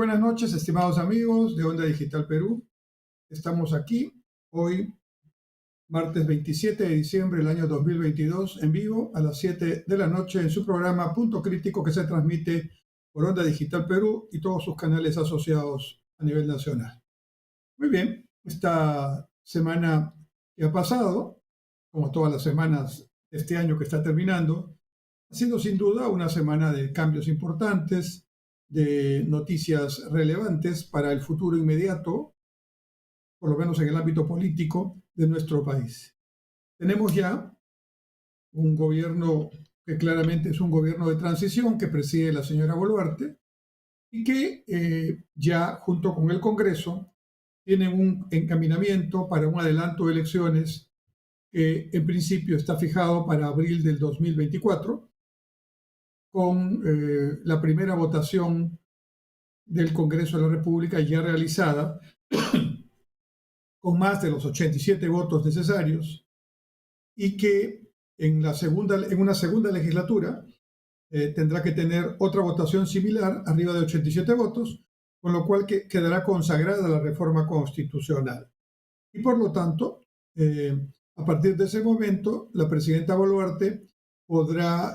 buenas noches, estimados amigos de Onda Digital Perú. Estamos aquí hoy, martes 27 de diciembre del año 2022, en vivo a las 7 de la noche en su programa Punto Crítico, que se transmite por Onda Digital Perú y todos sus canales asociados a nivel nacional. Muy bien, esta semana que ha pasado, como todas las semanas de este año que está terminando, ha sido sin duda una semana de cambios importantes, de noticias relevantes para el futuro inmediato, por lo menos en el ámbito político de nuestro país. Tenemos ya un gobierno que claramente es un gobierno de transición que preside la señora Boluarte y que ya junto con el Congreso tienen un encaminamiento para un adelanto de elecciones que en principio está fijado para abril del 2024, con la primera votación del Congreso de la República ya realizada, con más de los 87 votos necesarios, y que en una segunda legislatura tendrá que tener otra votación similar, arriba de 87 votos, con lo cual quedará consagrada la reforma constitucional. Y por lo tanto, a partir de ese momento, la presidenta Boluarte podrá,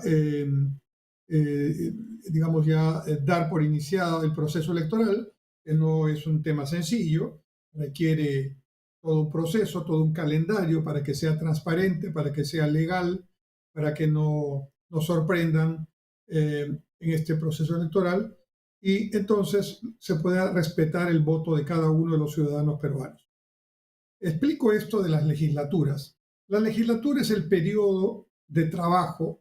digamos, ya dar por iniciado el proceso electoral, que no es un tema sencillo, requiere todo un proceso, todo un calendario para que sea transparente, para que sea legal, para que no nos sorprendan en este proceso electoral y entonces se pueda respetar el voto de cada uno de los ciudadanos peruanos. Explico esto de las legislaturas. La legislatura es el periodo de trabajo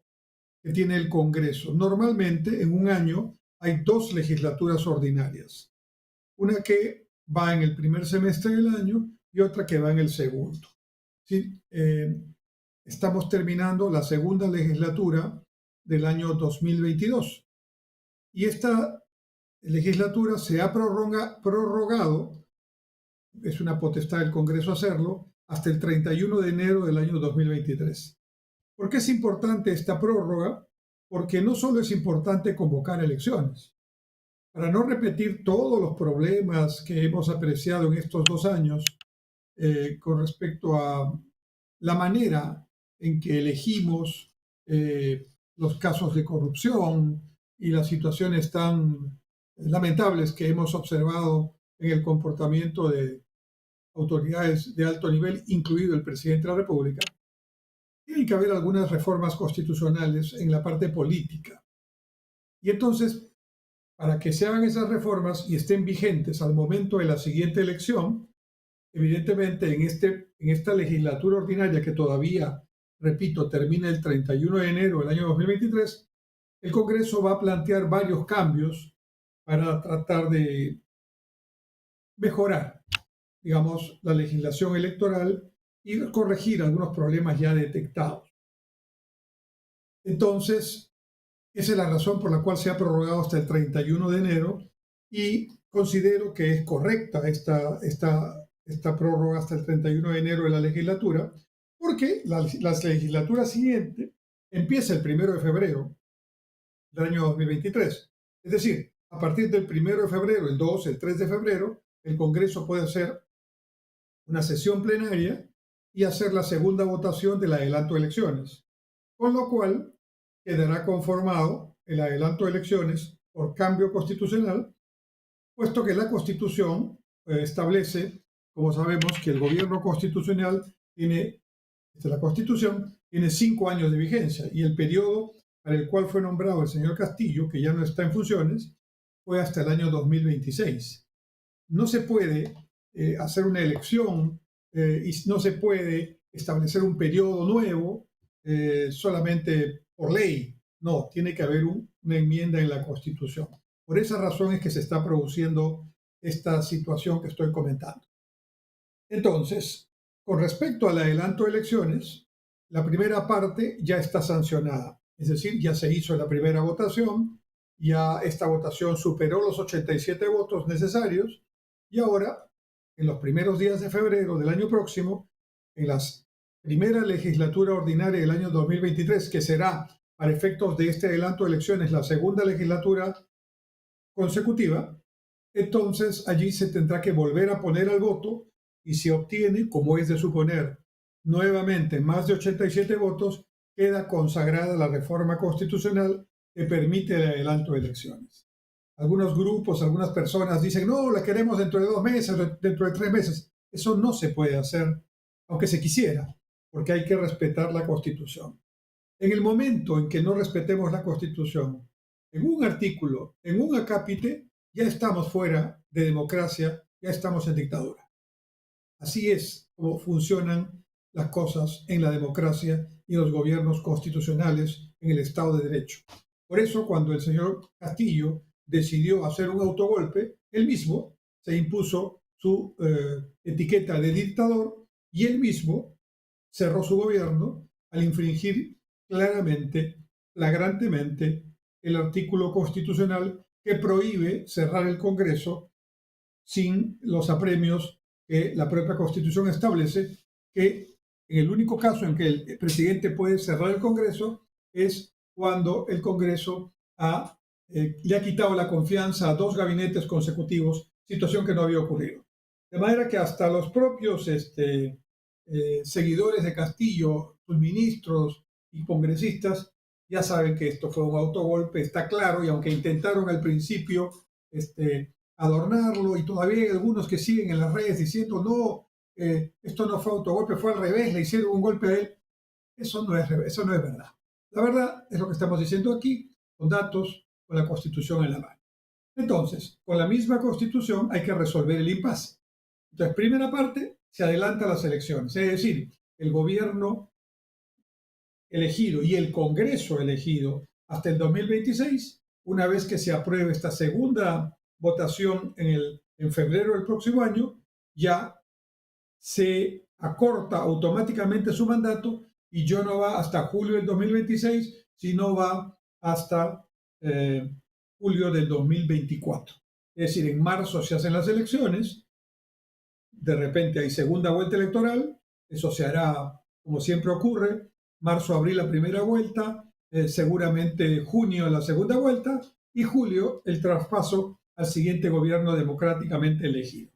que tiene el Congreso. Normalmente en un año hay dos legislaturas ordinarias, una que va en el primer semestre del año y otra que va en el segundo. ¿Sí? Estamos terminando la segunda legislatura del año 2022 y esta legislatura se ha prorrogado, es una potestad del Congreso hacerlo, hasta el 31 de enero del año 2023. ¿Por qué es importante esta prórroga? Porque no solo es importante convocar elecciones. Para no repetir todos los problemas que hemos apreciado en estos 2 años con respecto a la manera en que elegimos los casos de corrupción y las situaciones tan lamentables que hemos observado en el comportamiento de autoridades de alto nivel, incluido el presidente de la República, tienen que haber algunas reformas constitucionales en la parte política. Y entonces, para que se hagan esas reformas y estén vigentes al momento de la siguiente elección, evidentemente en esta legislatura ordinaria que todavía, repito, termina el 31 de enero del año 2023, el Congreso va a plantear varios cambios para tratar de mejorar, digamos, la legislación electoral y corregir algunos problemas ya detectados. Entonces, esa es la razón por la cual se ha prorrogado hasta el 31 de enero y considero que es correcta esta prórroga hasta el 31 de enero de la legislatura, porque la legislatura siguiente empieza el 1 de febrero del año 2023. Es decir, a partir del 1 de febrero, el 2, el 3 de febrero, el Congreso puede hacer una sesión plenaria y hacer la segunda votación del adelanto de elecciones, con lo cual quedará conformado el adelanto de elecciones por cambio constitucional, puesto que la Constitución establece, como sabemos, que el gobierno constitucional la Constitución tiene 5 años de vigencia y el periodo para el cual fue nombrado el señor Castillo, que ya no está en funciones, fue hasta el año 2026. No se puede hacer una elección y no se puede establecer un periodo nuevo solamente por ley. No, tiene que haber una enmienda en la Constitución. Por esa razón es que se está produciendo esta situación que estoy comentando. Entonces, con respecto al adelanto de elecciones, la primera parte ya está sancionada. Es decir, ya se hizo la primera votación, ya esta votación superó los 87 votos necesarios y ahora, en los primeros días de febrero del año próximo, en la primera legislatura ordinaria del año 2023, que será, para efectos de este adelanto de elecciones, la segunda legislatura consecutiva, entonces allí se tendrá que volver a poner al voto y si obtiene, como es de suponer, nuevamente más de 87 votos, queda consagrada la reforma constitucional que permite el adelanto de elecciones. Algunos grupos, algunas personas dicen, no, la queremos dentro de 2 meses, dentro de 3 meses. Eso no se puede hacer, aunque se quisiera, porque hay que respetar la Constitución. En el momento en que no respetemos la Constitución, en un artículo, en un acápite, ya estamos fuera de democracia, ya estamos en dictadura. Así es como funcionan las cosas en la democracia y en los gobiernos constitucionales en el Estado de Derecho. Por eso, cuando el señor Castillo decidió hacer un autogolpe, él mismo se impuso su etiqueta de dictador y él mismo cerró su gobierno al infringir claramente, flagrantemente, el artículo constitucional que prohíbe cerrar el Congreso sin los apremios que la propia Constitución establece, que en el único caso en que el presidente puede cerrar el Congreso es cuando el Congreso le ha quitado la confianza a 2 gabinetes consecutivos, situación que no había ocurrido. De manera que hasta los propios seguidores de Castillo, sus ministros y congresistas, ya saben que esto fue un autogolpe, está claro, y aunque intentaron al principio adornarlo, y todavía hay algunos que siguen en las redes diciendo, no, esto no fue autogolpe, fue al revés, le hicieron un golpe a él, eso no es verdad. La verdad es lo que estamos diciendo aquí, con datos, con la Constitución en la mano. Entonces, con la misma Constitución hay que resolver el impasse. Entonces, primera parte, se adelanta las elecciones, es decir, el gobierno elegido y el Congreso elegido hasta el 2026, una vez que se apruebe esta segunda votación en febrero del próximo año, ya se acorta automáticamente su mandato y ya no va hasta julio del 2026, sino va hasta julio del 2024. Es decir, en marzo se hacen las elecciones, de repente hay segunda vuelta electoral, eso se hará como siempre ocurre, marzo, abril la primera vuelta, seguramente junio la segunda vuelta y julio el traspaso al siguiente gobierno democráticamente elegido.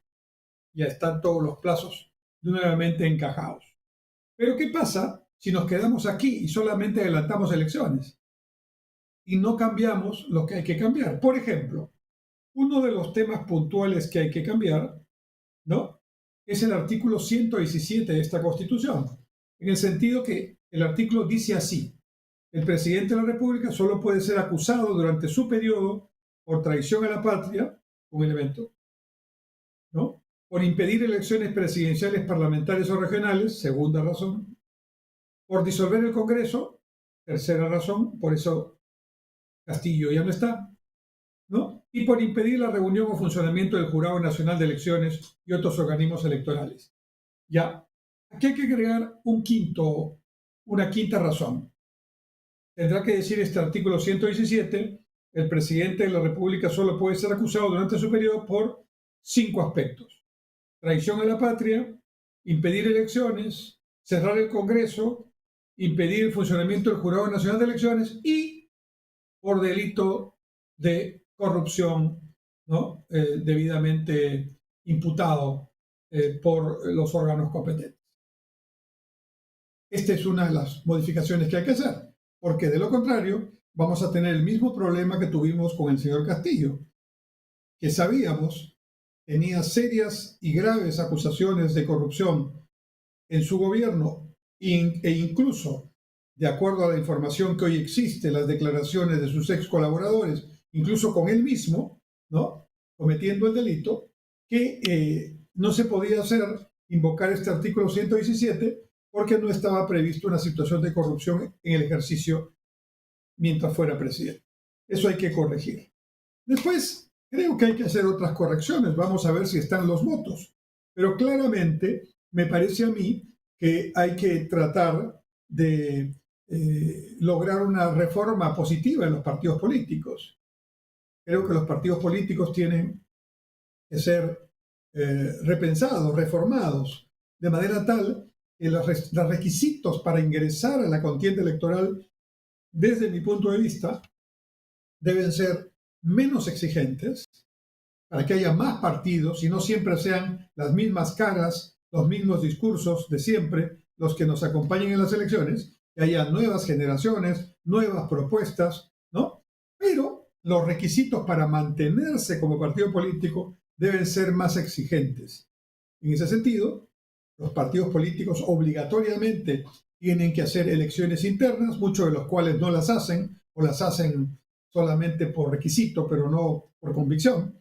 Ya están todos los plazos nuevamente encajados. Pero ¿qué pasa si nos quedamos aquí y solamente adelantamos elecciones y no cambiamos lo que hay que cambiar? Por ejemplo, uno de los temas puntuales que hay que cambiar, ¿no?, es el artículo 117 de esta Constitución, en el sentido que el artículo dice así: el presidente de la República solo puede ser acusado durante su periodo por traición a la patria, un elemento, ¿no?, por impedir elecciones presidenciales, parlamentarias o regionales, segunda razón, por disolver el Congreso, tercera razón, por eso Castillo ya no está, ¿no?, y por impedir la reunión o funcionamiento del Jurado Nacional de Elecciones y otros organismos electorales. Ya, aquí hay que agregar una quinta razón. Tendrá que decir este artículo 117, el presidente de la República solo puede ser acusado durante su periodo por 5 aspectos: traición a la patria, impedir elecciones, cerrar el Congreso, impedir el funcionamiento del Jurado Nacional de Elecciones y por delito de corrupción, ¿no?, debidamente imputado por los órganos competentes. Esta es una de las modificaciones que hay que hacer, porque de lo contrario vamos a tener el mismo problema que tuvimos con el señor Castillo, que sabíamos tenía serias y graves acusaciones de corrupción en su gobierno e incluso, de acuerdo a la información que hoy existe, las declaraciones de sus ex colaboradores, incluso con él mismo, ¿no?, cometiendo el delito, que no se podía invocar este artículo 117 porque no estaba previsto una situación de corrupción en el ejercicio mientras fuera presidente. Eso hay que corregir. Después, creo que hay que hacer otras correcciones. Vamos a ver si están los votos. Pero claramente me parece a mí que hay que tratar de lograr una reforma positiva en los partidos políticos. Creo que los partidos políticos tienen que ser repensados, reformados, de manera tal que los requisitos para ingresar a la contienda electoral, desde mi punto de vista, deben ser menos exigentes, para que haya más partidos y no siempre sean las mismas caras, los mismos discursos de siempre los que nos acompañen en las elecciones, que haya nuevas generaciones, nuevas propuestas, ¿no? Pero los requisitos para mantenerse como partido político deben ser más exigentes. En ese sentido, los partidos políticos obligatoriamente tienen que hacer elecciones internas, muchos de los cuales no las hacen o las hacen solamente por requisito, pero no por convicción.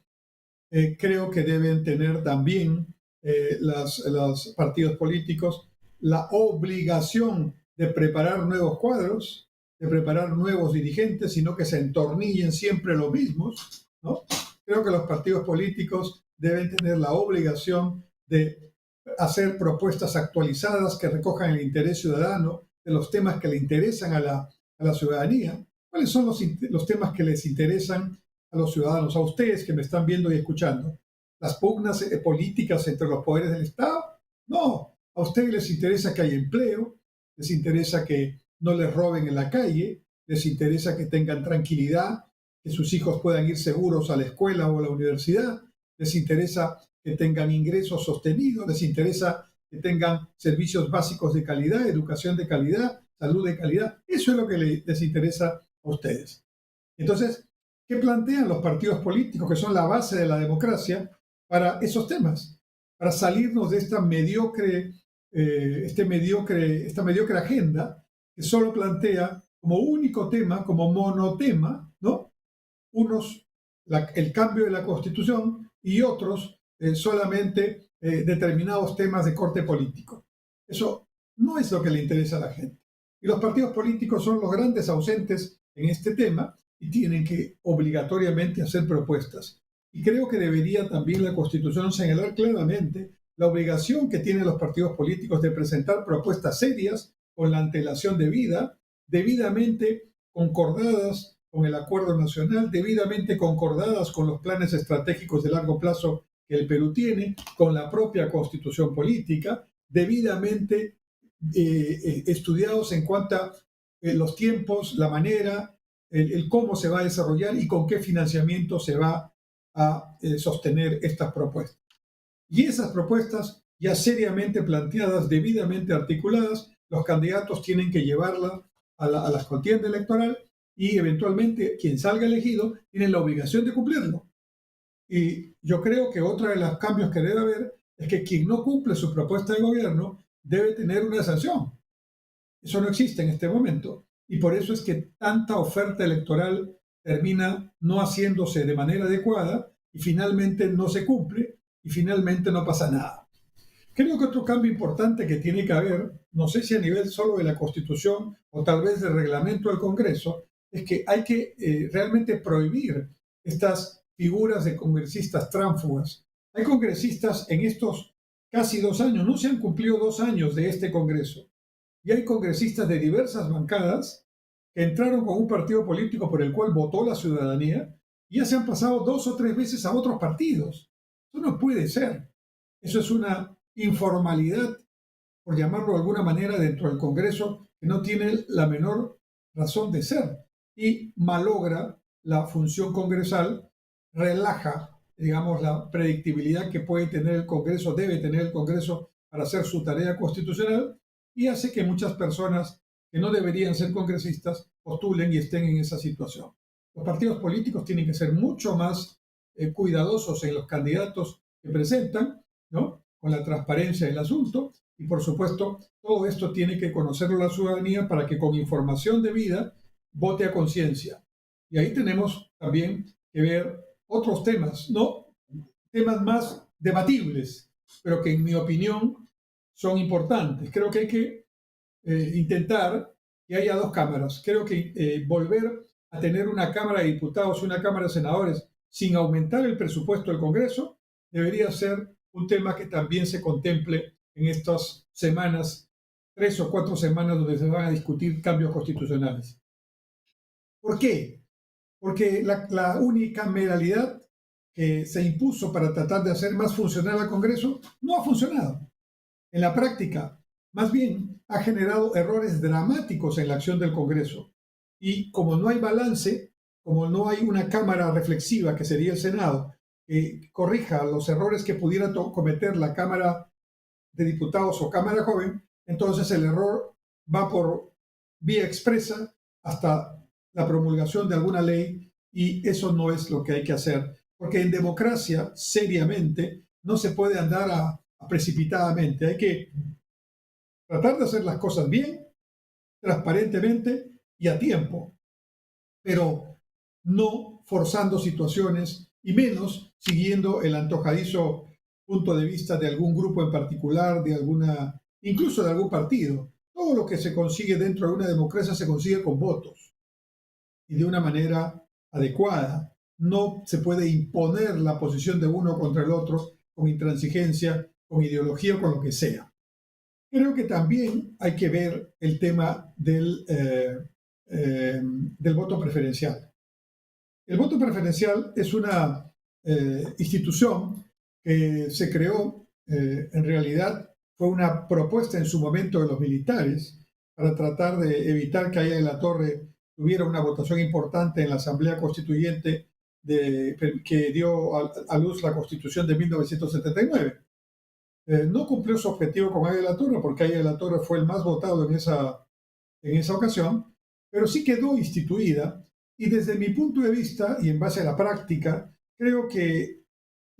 Creo que deben tener también los partidos políticos la obligación de preparar nuevos cuadros, de preparar nuevos dirigentes, sino que se entornillen siempre los mismos, ¿no? Creo que los partidos políticos deben tener la obligación de hacer propuestas actualizadas que recojan el interés ciudadano de los temas que le interesan a la ciudadanía. ¿Cuáles son los temas que les interesan a los ciudadanos, a ustedes que me están viendo y escuchando? ¿Las pugnas políticas entre los poderes del Estado? No, a ustedes les interesa que haya empleo, les interesa que no les roben en la calle, les interesa que tengan tranquilidad, que sus hijos puedan ir seguros a la escuela o a la universidad, les interesa que tengan ingresos sostenidos, les interesa que tengan servicios básicos de calidad, educación de calidad, salud de calidad. Eso es lo que les interesa a ustedes. Entonces, ¿qué plantean los partidos políticos, que son la base de la democracia, para esos temas? Para salirnos de esta mediocre agenda que solo plantea como único tema, como monotema, ¿no? Unos el cambio de la Constitución y otros solamente determinados temas de corte político. Eso no es lo que le interesa a la gente. Y los partidos políticos son los grandes ausentes en este tema y tienen que obligatoriamente hacer propuestas. Y creo que debería también la Constitución señalar claramente la obligación que tienen los partidos políticos de presentar propuestas serias con la antelación debida, debidamente concordadas con el acuerdo nacional, debidamente concordadas con los planes estratégicos de largo plazo que el Perú tiene, con la propia constitución política, debidamente estudiados en cuanto a los tiempos, la manera, el cómo se va a desarrollar y con qué financiamiento se va a sostener estas propuestas. Y esas propuestas ya seriamente planteadas, debidamente articuladas, los candidatos tienen que llevarlas a la contienda electoral y eventualmente quien salga elegido tiene la obligación de cumplirlo. Y yo creo que otro de los cambios que debe haber es que quien no cumple su propuesta de gobierno debe tener una sanción. Eso no existe en este momento y por eso es que tanta oferta electoral termina no haciéndose de manera adecuada y finalmente no se cumple y finalmente no pasa nada. Creo que otro cambio importante que tiene que haber, no sé si a nivel solo de la Constitución o tal vez del reglamento del Congreso, es que hay que realmente prohibir estas figuras de congresistas tránsfugas. Hay congresistas en estos casi 2 años, no se han cumplido 2 años de este Congreso, y hay congresistas de diversas bancadas que entraron con un partido político por el cual votó la ciudadanía y ya se han pasado 2 o 3 veces a otros partidos. Eso no puede ser. Eso es una informalidad, por llamarlo de alguna manera, dentro del Congreso que no tiene la menor razón de ser y malogra la función congresal, relaja, digamos, la predictibilidad que puede tener el Congreso, debe tener el Congreso para hacer su tarea constitucional y hace que muchas personas que no deberían ser congresistas postulen y estén en esa situación. Los partidos políticos tienen que ser mucho más cuidadosos en los candidatos que presentan, ¿no? Con la transparencia del asunto y, por supuesto, todo esto tiene que conocerlo la ciudadanía para que con información debida vote a conciencia. Y ahí tenemos también que ver otros temas, ¿no? Temas más debatibles, pero que en mi opinión son importantes. Creo que hay que intentar que haya 2 cámaras. Creo que volver a tener una Cámara de Diputados y una Cámara de Senadores sin aumentar el presupuesto del Congreso debería ser un tema que también se contemple en estas semanas, 3 o 4 semanas donde se van a discutir cambios constitucionales. ¿Por qué? Porque la unicameralidad que se impuso para tratar de hacer más funcional al Congreso no ha funcionado. En la práctica, más bien, ha generado errores dramáticos en la acción del Congreso. Y como no hay balance, como no hay una cámara reflexiva, que sería el Senado, que corrija los errores que pudiera cometer la Cámara de Diputados o Cámara Joven, entonces el error va por vía expresa hasta la promulgación de alguna ley, y eso no es lo que hay que hacer, porque en democracia, seriamente, no se puede andar a precipitadamente. Hay que tratar de hacer las cosas bien, transparentemente y a tiempo, pero no forzando situaciones y menos siguiendo el antojadizo punto de vista de algún grupo en particular, de alguna, incluso de algún partido. Todo lo que se consigue dentro de una democracia se consigue con votos y de una manera adecuada. No se puede imponer la posición de uno contra el otro con intransigencia, con ideología o con lo que sea. Creo que también hay que ver el tema del voto preferencial. El voto preferencial es una institución que se creó, en realidad fue una propuesta en su momento de los militares para tratar de evitar que Haya de la Torre tuviera una votación importante en la Asamblea Constituyente que dio a luz la Constitución de 1979. No cumplió su objetivo con Haya de la Torre, porque Haya de la Torre fue el más votado en esa ocasión, pero sí quedó instituida, y desde mi punto de vista y en base a la práctica, creo que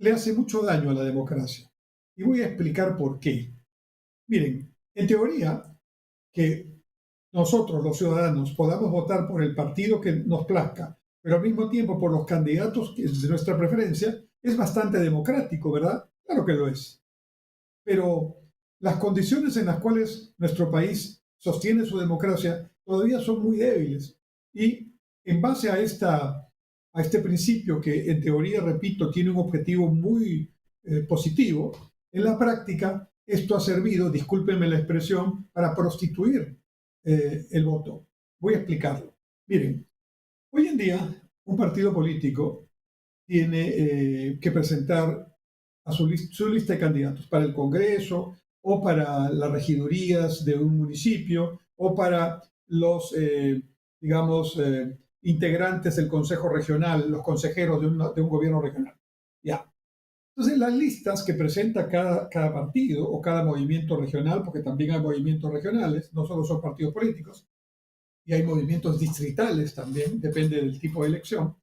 le hace mucho daño a la democracia. Y voy a explicar por qué. Miren, en teoría, que nosotros los ciudadanos podamos votar por el partido que nos plazca, pero al mismo tiempo por los candidatos de nuestra preferencia, es bastante democrático, ¿verdad? Claro que lo es. Pero las condiciones en las cuales nuestro país sostiene su democracia todavía son muy débiles. Y en base a este principio, que en teoría, repito, tiene un objetivo muy positivo, en la práctica esto ha servido, discúlpenme la expresión, para prostituir el voto. Voy a explicarlo. Miren, hoy en día un partido político tiene que presentar a su lista de candidatos para el Congreso o para las regidurías de un municipio o para los, digamos, integrantes del Consejo Regional, los consejeros de un gobierno regional. Ya. Entonces, las listas que presenta cada partido o cada movimiento regional, porque también hay movimientos regionales, no solo son partidos políticos, y hay movimientos distritales también, depende del tipo de elección.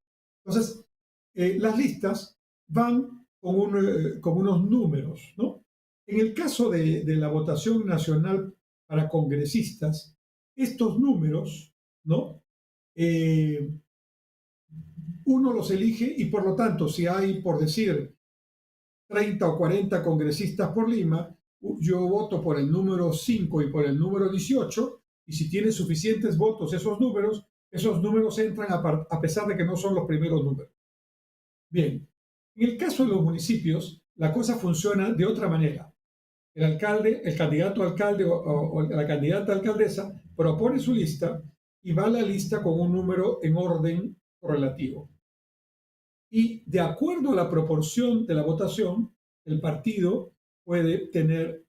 Entonces, las listas van con unos números, ¿no? En el caso de la votación nacional para congresistas, estos números, ¿no? Uno los elige, y por lo tanto, si hay, por decir, 30 o 40 congresistas por Lima, yo voto por el número 5 y por el número 18, y si tiene suficientes votos esos números entran a pesar de que no son los primeros números. Bien, en el caso de los municipios, la cosa funciona de otra manera. El alcalde, el candidato alcalde o la candidata alcaldesa propone su lista y va a la lista con un número en orden correlativo. Y de acuerdo a la proporción de la votación, el partido puede tener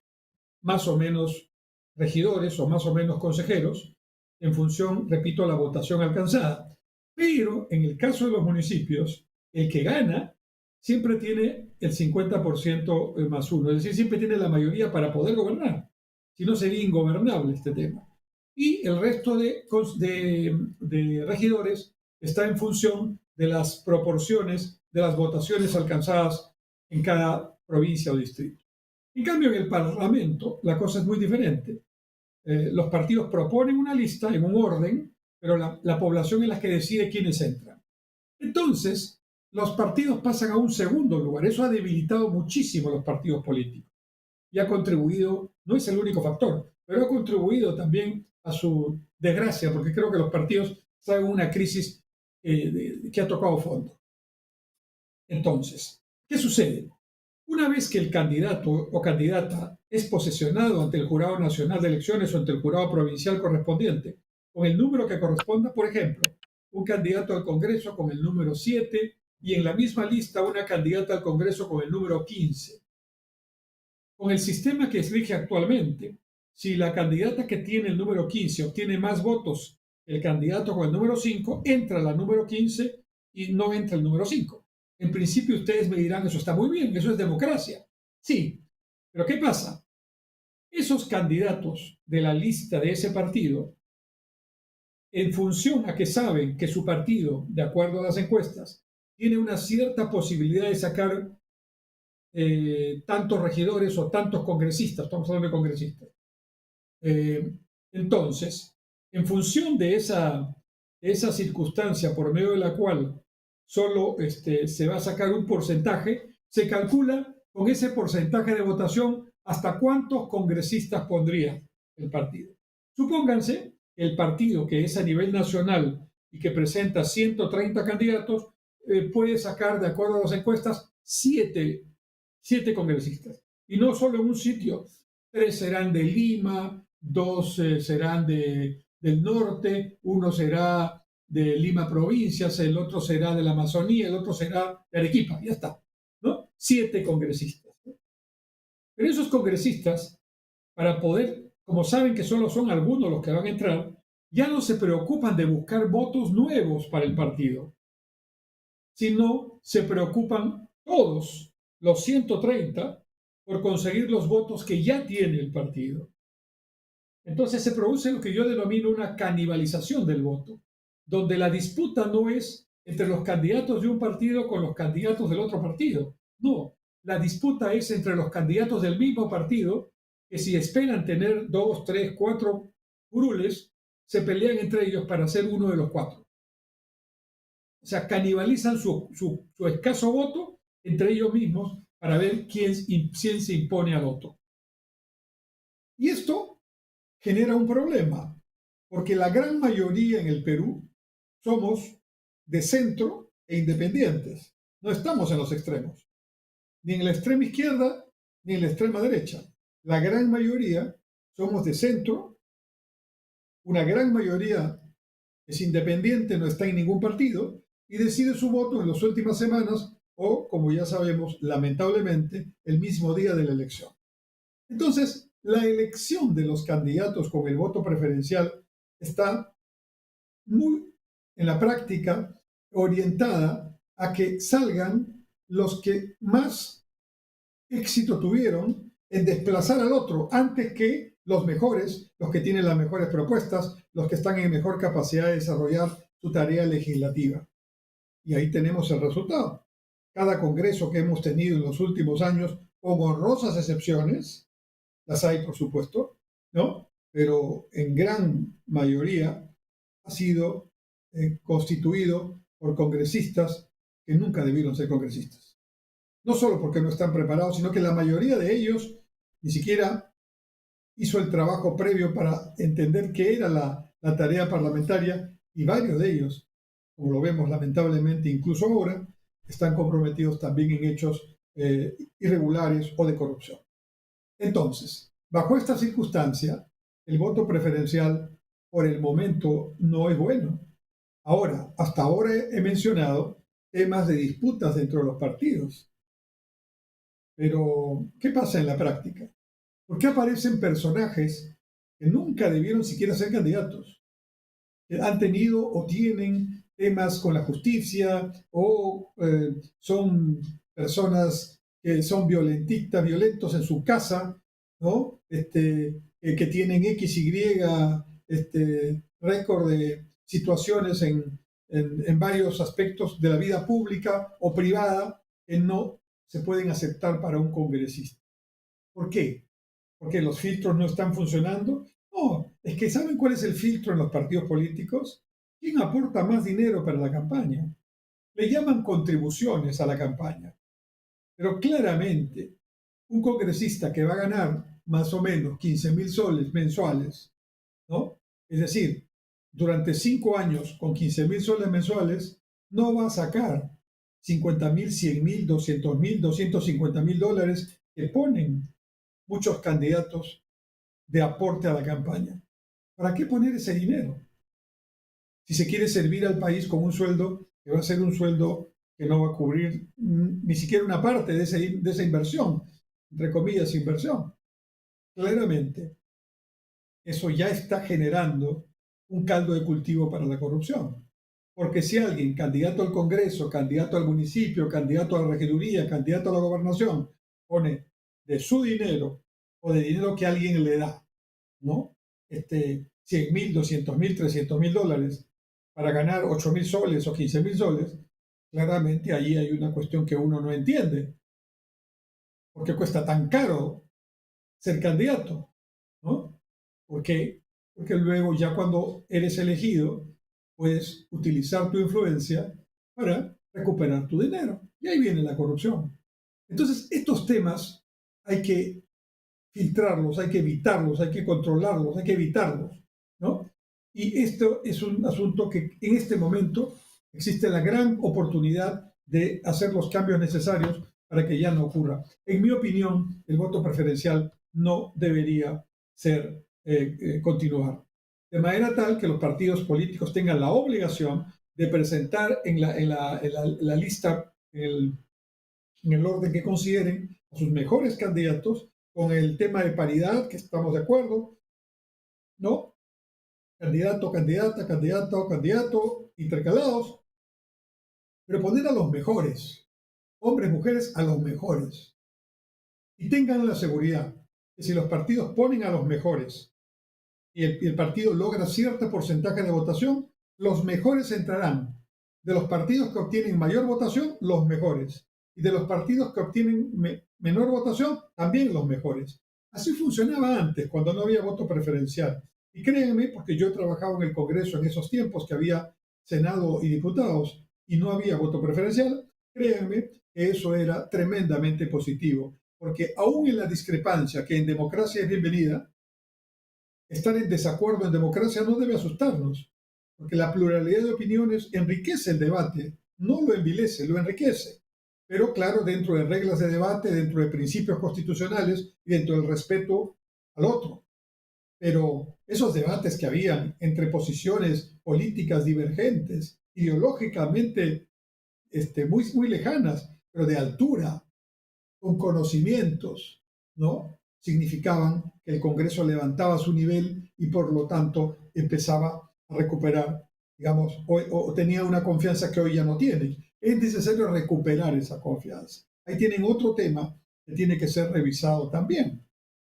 más o menos regidores o más o menos consejeros en función, repito, a la votación alcanzada. Pero en el caso de los municipios, el que gana siempre tiene el 50% más uno, es decir, siempre tiene la mayoría para poder gobernar. Si no, sería ingobernable este tema. Y el resto de regidores está en función de las proporciones de las votaciones alcanzadas en cada provincia o distrito. En cambio, en el Parlamento la cosa es muy diferente. Los partidos proponen una lista en un orden, pero la población es la que decide quiénes entran. Entonces, los partidos pasan a un segundo lugar. Eso ha debilitado muchísimo a los partidos políticos y ha contribuido, no es el único factor, pero ha contribuido también a su desgracia, porque creo que los partidos están en una crisis que ha tocado fondo. Entonces, ¿qué sucede? Una vez que el candidato o candidata es posesionado ante el Jurado Nacional de Elecciones o ante el Jurado Provincial correspondiente, con el número que corresponda, por ejemplo, un candidato al Congreso con el número 7 y en la misma lista una candidata al Congreso con el número 15. Con el sistema que se rige actualmente, si la candidata que tiene el número 15 obtiene más votos que el candidato con el número 5, entra la número 15 y no entra el número 5. En principio ustedes me dirán, eso está muy bien, eso es democracia. Sí, pero ¿qué pasa? Esos candidatos de la lista de ese partido, en función a que saben que su partido, de acuerdo a las encuestas, tiene una cierta posibilidad de sacar tantos regidores o tantos congresistas, estamos hablando de congresistas. Eh, entonces, en función de esa circunstancia por medio de la cual solo se va a sacar un porcentaje, se calcula con ese porcentaje de votación hasta cuántos congresistas pondría el partido. Supónganse que el partido que es a nivel nacional y que presenta 130 candidatos puede sacar, de acuerdo a las encuestas, siete congresistas. Y no solo en un sitio, 3 serán de Lima, 2 serán del norte, uno será de Lima provincias, el otro será de la Amazonía, el otro será de Arequipa, ya está, ¿no? 7 congresistas. Pero esos congresistas, para poder, como saben que solo son algunos los que van a entrar, ya no se preocupan de buscar votos nuevos para el partido, sino se preocupan todos, los 130, por conseguir los votos que ya tiene el partido. Entonces se produce lo que yo denomino una canibalización del voto, donde la disputa no es entre los candidatos de un partido con los candidatos del otro partido. No, la disputa es entre los candidatos del mismo partido que si esperan tener 2, 3, 4 curules, se pelean entre ellos para ser uno de los 4. O sea, canibalizan su escaso voto entre ellos mismos para ver quién se impone al otro. Y esto genera un problema, porque la gran mayoría en el Perú somos de centro e independientes. No estamos en los extremos, ni en la extrema izquierda ni en la extrema derecha. La gran mayoría somos de centro, una gran mayoría es independiente, no está en ningún partido y decide su voto en las últimas semanas o, como ya sabemos, lamentablemente, el mismo día de la elección. Entonces, la elección de los candidatos con el voto preferencial está muy, en la práctica, orientada a que salgan los que más éxito tuvieron en desplazar al otro antes que los mejores, los que tienen las mejores propuestas, los que están en mejor capacidad de desarrollar su tarea legislativa. Y ahí tenemos el resultado. Cada congreso que hemos tenido en los últimos años, con honrosas excepciones, las hay por supuesto, ¿no? Pero en gran mayoría ha sido constituido por congresistas que nunca debieron ser congresistas. No solo porque no están preparados, sino que la mayoría de ellos ni siquiera hizo el trabajo previo para entender qué era la tarea parlamentaria y varios de ellos, como lo vemos lamentablemente incluso ahora, están comprometidos también en hechos irregulares o de corrupción. Entonces, bajo esta circunstancia, el voto preferencial por el momento no es bueno. Ahora, hasta ahora he mencionado temas de disputas dentro de los partidos. Pero, ¿qué pasa en la práctica? ¿Por qué aparecen personajes que nunca debieron siquiera ser candidatos? Que han tenido o tienen temas con la justicia o son personas que son violentos en su casa, ¿no? Que tienen X, Y, récord de situaciones en varios aspectos de la vida pública o privada que no se pueden aceptar para un congresista. ¿Por qué? ¿Porque los filtros no están funcionando? No, es que ¿saben cuál es el filtro en los partidos políticos? ¿Quién aporta más dinero para la campaña? Le llaman contribuciones a la campaña. Pero claramente, un congresista que va a ganar más o menos 15.000 soles mensuales, ¿no? Es decir, durante 5 años con 15.000 soles mensuales, no va a sacar 50.000, 100.000, 200.000, 250.000 dólares que ponen muchos candidatos de aporte a la campaña. ¿Para qué poner ese dinero? Si se quiere servir al país con un sueldo que va a ser un sueldo que no va a cubrir ni siquiera una parte de esa inversión, entre comillas, inversión. Claramente, eso ya está generando un caldo de cultivo para la corrupción. Porque si alguien, candidato al Congreso, candidato al municipio, candidato a la regiduría, candidato a la gobernación, pone de su dinero o de dinero que alguien le da, ¿no? 100.000, 200.000, 300.000 dólares para ganar 8.000 soles o 15.000 soles, claramente ahí hay una cuestión que uno no entiende. ¿Por qué cuesta tan caro ser candidato? ¿No? ¿Por qué? Porque luego ya cuando eres elegido, puedes utilizar tu influencia para recuperar tu dinero. Y ahí viene la corrupción. Entonces, estos temas hay que filtrarlos, hay que evitarlos, hay que controlarlos, hay que evitarlos, ¿no? Y esto es un asunto que en este momento existe la gran oportunidad de hacer los cambios necesarios para que ya no ocurra. En mi opinión, el voto preferencial no debería ser continuar. De manera tal que los partidos políticos tengan la obligación de presentar en la lista, en el orden que consideren, a sus mejores candidatos con el tema de paridad, que estamos de acuerdo, ¿no? Candidato, candidata, candidato, candidato, intercalados, pero poner a los mejores, hombres, mujeres, a los mejores. Y tengan la seguridad que si los partidos ponen a los mejores y el partido logra cierto porcentaje de votación, los mejores entrarán. De los partidos que obtienen mayor votación, los mejores. Y de los partidos que obtienen menor votación, también los mejores. Así funcionaba antes, cuando no había voto preferencial. Y créanme, porque yo he trabajado en el Congreso en esos tiempos que había Senado y diputados y no había voto preferencial, créanme que eso era tremendamente positivo. Porque aún en la discrepancia, que en democracia es bienvenida, estar en desacuerdo en democracia no debe asustarnos, porque la pluralidad de opiniones enriquece el debate, no lo envilece, lo enriquece. Pero claro, dentro de reglas de debate, dentro de principios constitucionales y dentro del respeto al otro. Pero esos debates que habían entre posiciones políticas divergentes, ideológicamente muy, muy lejanas, pero de altura, con conocimientos, ¿no? Significaban que el Congreso levantaba su nivel y por lo tanto empezaba a recuperar, digamos, o tenía una confianza que hoy ya no tiene. Es necesario recuperar esa confianza. Ahí tienen otro tema que tiene que ser revisado también.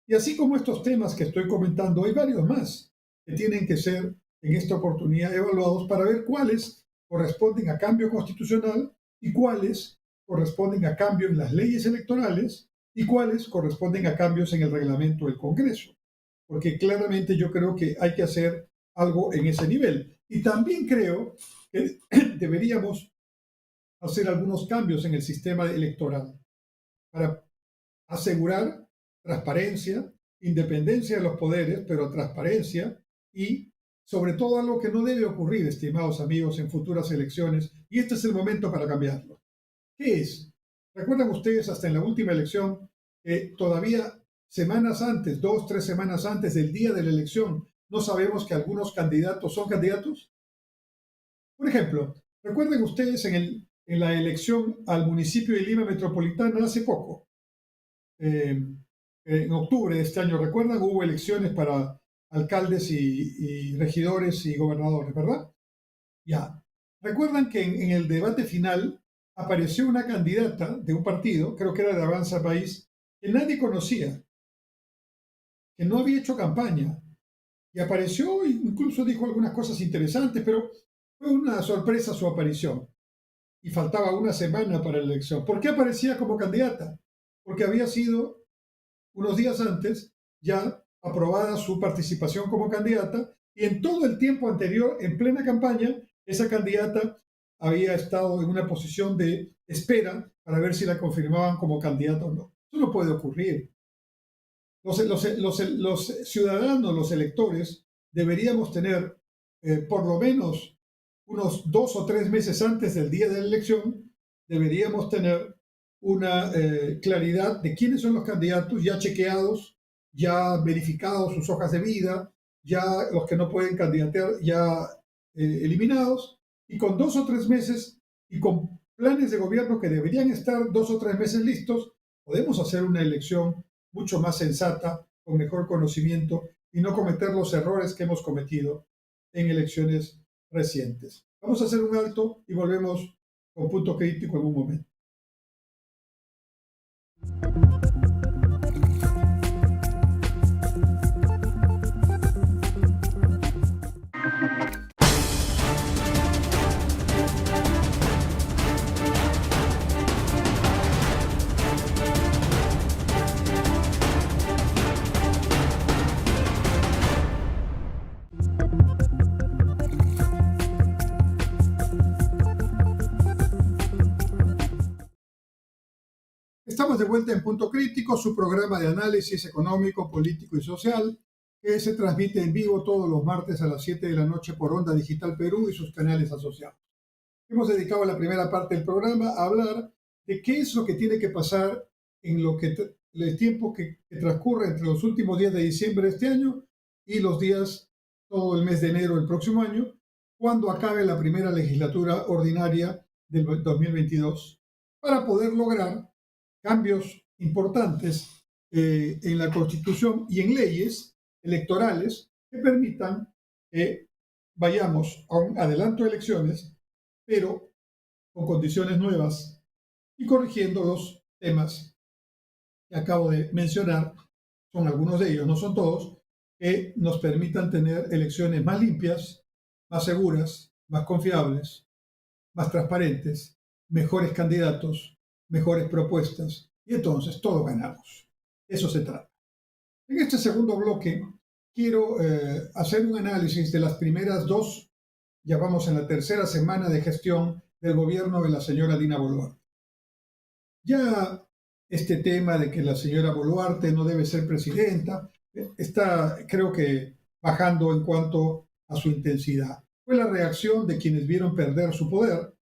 Y así como estos temas que estoy comentando, hay varios más que tienen que ser en esta oportunidad evaluados para ver cuáles corresponden a cambio constitucional y cuáles corresponden a cambio en las leyes electorales y cuáles corresponden a cambios en el reglamento del Congreso. Porque claramente yo creo que hay que hacer algo en ese nivel. Y también creo que deberíamos hacer algunos cambios en el sistema electoral para asegurar transparencia, independencia de los poderes, pero transparencia y sobre todo algo que no debe ocurrir, estimados amigos, en futuras elecciones, y este es el momento para cambiarlo. ¿Qué es? ¿Recuerdan ustedes hasta en la última elección que todavía semanas antes, 2, 3 semanas antes del día de la elección, no sabemos que algunos candidatos son candidatos? Por ejemplo, recuerden ustedes en la elección al municipio de Lima Metropolitana hace poco, eh, en octubre de este año, recuerdan, hubo elecciones para alcaldes y regidores y gobernadores, ¿verdad? Ya. Recuerdan que en el debate final apareció una candidata de un partido, creo que era de Avanza País, que nadie conocía, que no había hecho campaña, y apareció e incluso dijo algunas cosas interesantes, pero fue una sorpresa su aparición. Y faltaba una semana para la elección. ¿Por qué aparecía como candidata? Porque había sido unos días antes ya aprobada su participación como candidata y en todo el tiempo anterior, en plena campaña, esa candidata había estado en una posición de espera para ver si la confirmaban como candidata o no. Eso no puede ocurrir. Los ciudadanos, los electores, deberíamos tener por lo menos unos 2 o 3 meses antes del día de la elección, deberíamos tener una claridad de quiénes son los candidatos ya chequeados, ya verificados sus hojas de vida, ya los que no pueden candidatear ya eliminados, y con 2 o 3 meses y con planes de gobierno que deberían estar 2 o 3 meses listos, podemos hacer una elección mucho más sensata, con mejor conocimiento y no cometer los errores que hemos cometido en elecciones recientes. Vamos a hacer un alto y volvemos con punto crítico en un momento. Estamos de vuelta en Punto Crítico, su programa de análisis económico, político y social, que se transmite en vivo todos los martes a las 7 de la noche por Onda Digital Perú y sus canales asociados. Hemos dedicado la primera parte del programa a hablar de qué es lo que tiene que pasar en el tiempo que transcurre entre los últimos días de diciembre de este año y los días, todo el mes de enero del próximo año, cuando acabe la primera legislatura ordinaria del 2022, para poder lograr cambios importantes en la Constitución y en leyes electorales que permitan que vayamos a un adelanto de elecciones, pero con condiciones nuevas y corrigiendo los temas que acabo de mencionar. Son algunos de ellos, no son todos, que nos permitan tener elecciones más limpias, más seguras, más confiables, más transparentes, mejores candidatos, mejores propuestas, y entonces todos ganamos. Eso se trata. En este segundo bloque quiero hacer un análisis de las primeras dos, ya vamos en la tercera semana de gestión del gobierno de la señora Dina Boluarte. Ya este tema de que la señora Boluarte no debe ser presidenta está, creo que, bajando en cuanto a su intensidad. Fue la reacción de quienes vieron perder su poder,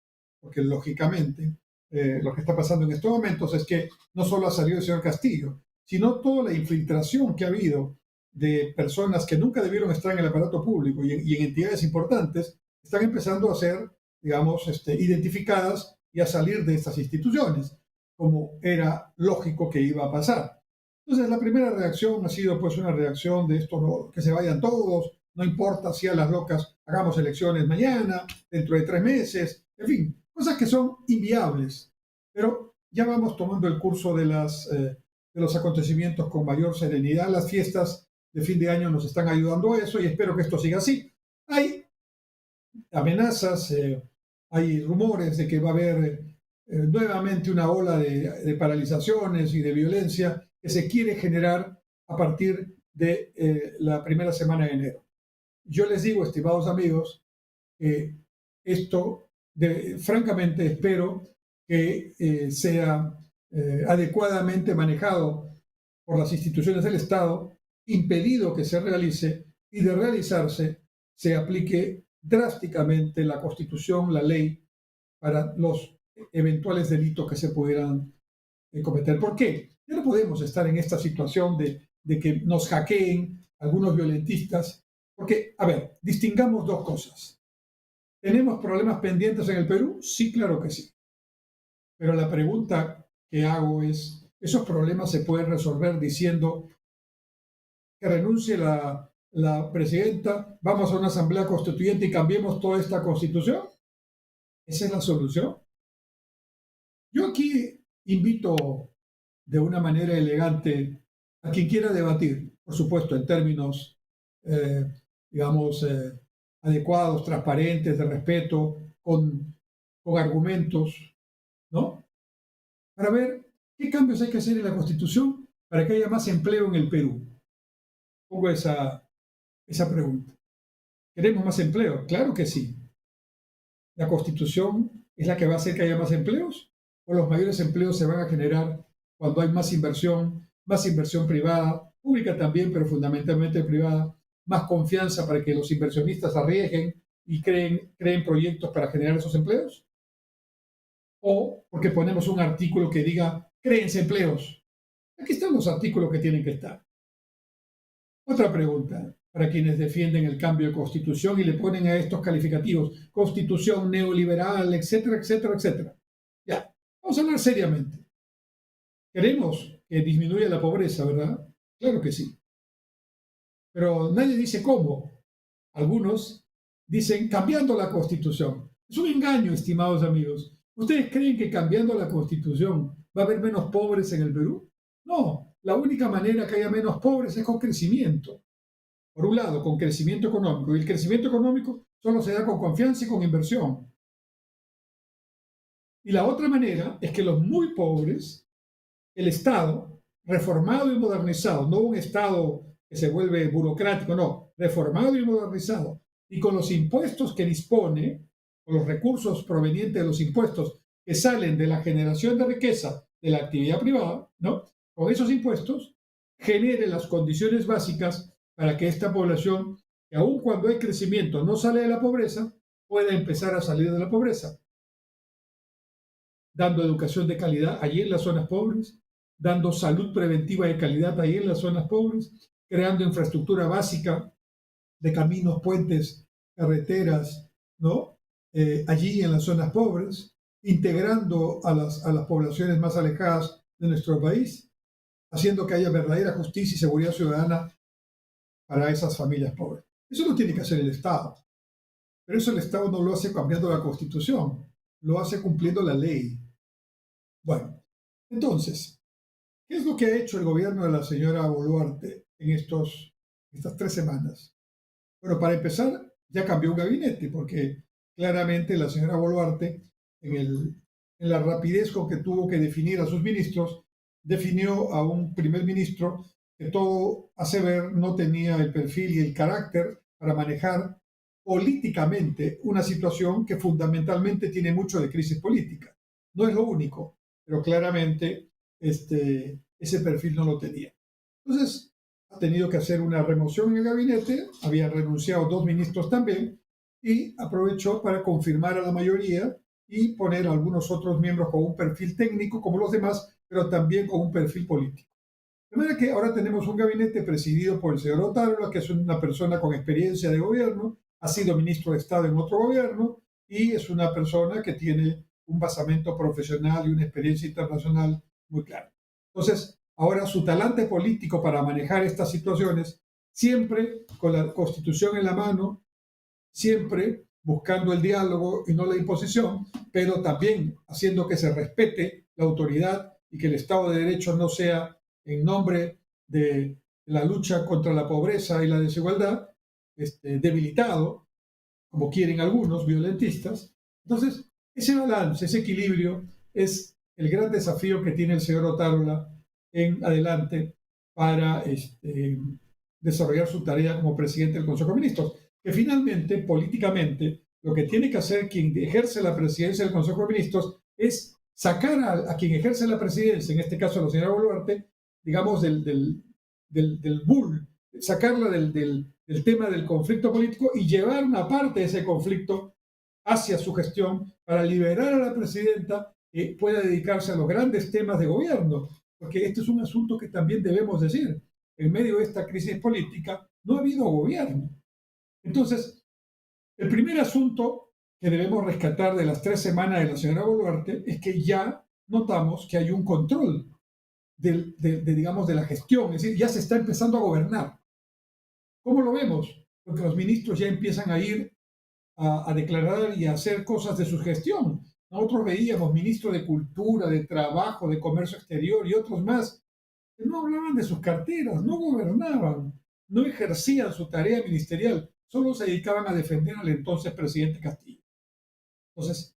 porque lógicamente lo que está pasando en estos momentos es que no solo ha salido el señor Castillo, sino toda la infiltración que ha habido de personas que nunca debieron estar en el aparato público y en entidades importantes, están empezando a ser, digamos, identificadas y a salir de estas instituciones, como era lógico que iba a pasar. Entonces, la primera reacción ha sido pues una reacción de esto, no, que se vayan todos, no importa si a las locas hagamos elecciones mañana, dentro de 3 meses, en fin, cosas que son inviables. Pero ya vamos tomando el curso de los acontecimientos con mayor serenidad. Las fiestas de fin de año nos están ayudando a eso y espero que esto siga así. Hay amenazas, hay rumores de que va a haber nuevamente una ola de paralizaciones y de violencia que se quiere generar a partir de la primera semana de enero. Yo les digo, estimados amigos, que esto, francamente, espero que sea adecuadamente manejado por las instituciones del Estado, impedido que se realice y de realizarse se aplique drásticamente la Constitución, la ley, para los eventuales delitos que se pudieran cometer. ¿Por qué? Ya no podemos estar en esta situación de que nos hackeen algunos violentistas, porque, a ver, distingamos dos cosas. ¿Tenemos problemas pendientes en el Perú? Sí, claro que sí. Pero la pregunta que hago es, ¿esos problemas se pueden resolver diciendo que renuncie la presidenta, vamos a una asamblea constituyente y cambiemos toda esta constitución? ¿Esa es la solución? Yo aquí invito de una manera elegante a quien quiera debatir, por supuesto, en términos, digamos, adecuados, transparentes, de respeto, con argumentos, ¿no? Para ver qué cambios hay que hacer en la Constitución para que haya más empleo en el Perú. Pongo esa pregunta. ¿Queremos más empleo? Claro que sí. ¿La Constitución es la que va a hacer que haya más empleos? ¿O los mayores empleos se van a generar cuando hay más inversión privada, pública también, pero fundamentalmente privada, más confianza para que los inversionistas arriesguen y creen proyectos para generar esos empleos? ¿O porque ponemos un artículo que diga, créense empleos? Aquí están los artículos que tienen que estar. Otra pregunta para quienes defienden el cambio de constitución y le ponen a estos calificativos, constitución neoliberal, etcétera, etcétera, etcétera. Ya, vamos a hablar seriamente. Queremos que disminuya la pobreza, ¿verdad? Claro que sí. Pero nadie dice cómo. Algunos dicen cambiando la constitución. Es un engaño, estimados amigos. ¿Ustedes creen que cambiando la Constitución va a haber menos pobres en el Perú? No, la única manera que haya menos pobres es con crecimiento. Por un lado, con crecimiento económico. Y el crecimiento económico solo se da con confianza y con inversión. Y la otra manera es que los muy pobres, el Estado, reformado y modernizado, no un Estado que se vuelve burocrático, no, reformado y modernizado, y con los impuestos que dispone, con los recursos provenientes de los impuestos que salen de la generación de riqueza de la actividad privada, ¿no? Con esos impuestos, genere las condiciones básicas para que esta población, que aun cuando hay crecimiento no sale de la pobreza, pueda empezar a salir de la pobreza, dando educación de calidad allí en las zonas pobres, dando salud preventiva de calidad allí en las zonas pobres, creando infraestructura básica de caminos, puentes, carreteras, ¿no? Allí en las zonas pobres, integrando a las poblaciones más alejadas de nuestro país, haciendo que haya verdadera justicia y seguridad ciudadana para esas familias pobres. Eso no tiene que hacer el Estado, pero eso el Estado no lo hace cambiando la Constitución, lo hace cumpliendo la ley. Bueno, entonces, ¿qué es lo que ha hecho el gobierno de la señora Boluarte en estas 3 semanas? Bueno, para empezar, ya cambió un gabinete, porque claramente la señora Boluarte, en la rapidez con que tuvo que definir a sus ministros, definió a un primer ministro que todo hace ver no tenía el perfil y el carácter para manejar políticamente una situación que fundamentalmente tiene mucho de crisis política. No es lo único, pero claramente ese perfil no lo tenía. Entonces, ha tenido que hacer una remoción en el gabinete, habían renunciado 2 ministros también, y aprovechó para confirmar a la mayoría y poner a algunos otros miembros con un perfil técnico como los demás, pero también con un perfil político. De manera que ahora tenemos un gabinete presidido por el señor Otárola, que es una persona con experiencia de gobierno, ha sido ministro de Estado en otro gobierno y es una persona que tiene un basamento profesional y una experiencia internacional muy clara. Entonces, ahora su talante político para manejar estas situaciones, siempre con la Constitución en la mano, siempre buscando el diálogo y no la imposición, pero también haciendo que se respete la autoridad y que el Estado de Derecho no sea en nombre de la lucha contra la pobreza y la desigualdad, debilitado, como quieren algunos violentistas. Entonces, ese balance, ese equilibrio es el gran desafío que tiene el señor Otárola en adelante para desarrollar su tarea como presidente del Consejo de Ministros, que finalmente, políticamente, lo que tiene que hacer quien ejerce la presidencia del Consejo de Ministros es sacar a quien ejerce la presidencia, en este caso a la señora Boluarte, digamos, del bull, sacarla del tema del conflicto político y llevar una parte de ese conflicto hacia su gestión para liberar a la presidenta que pueda dedicarse a los grandes temas de gobierno, porque este es un asunto que también debemos decir. En medio de esta crisis política no ha habido gobierno. Entonces, el primer asunto que debemos rescatar de las 3 semanas de la señora Boluarte es que ya notamos que hay un control digamos, de la gestión, es decir, ya se está empezando a gobernar. ¿Cómo lo vemos? Porque los ministros ya empiezan a ir a declarar y a hacer cosas de su gestión. Nosotros veíamos ministros de Cultura, de Trabajo, de Comercio Exterior y otros más que no hablaban de sus carteras, no gobernaban, no ejercían su tarea ministerial, solo se dedicaban a defender al entonces presidente Castillo. Entonces,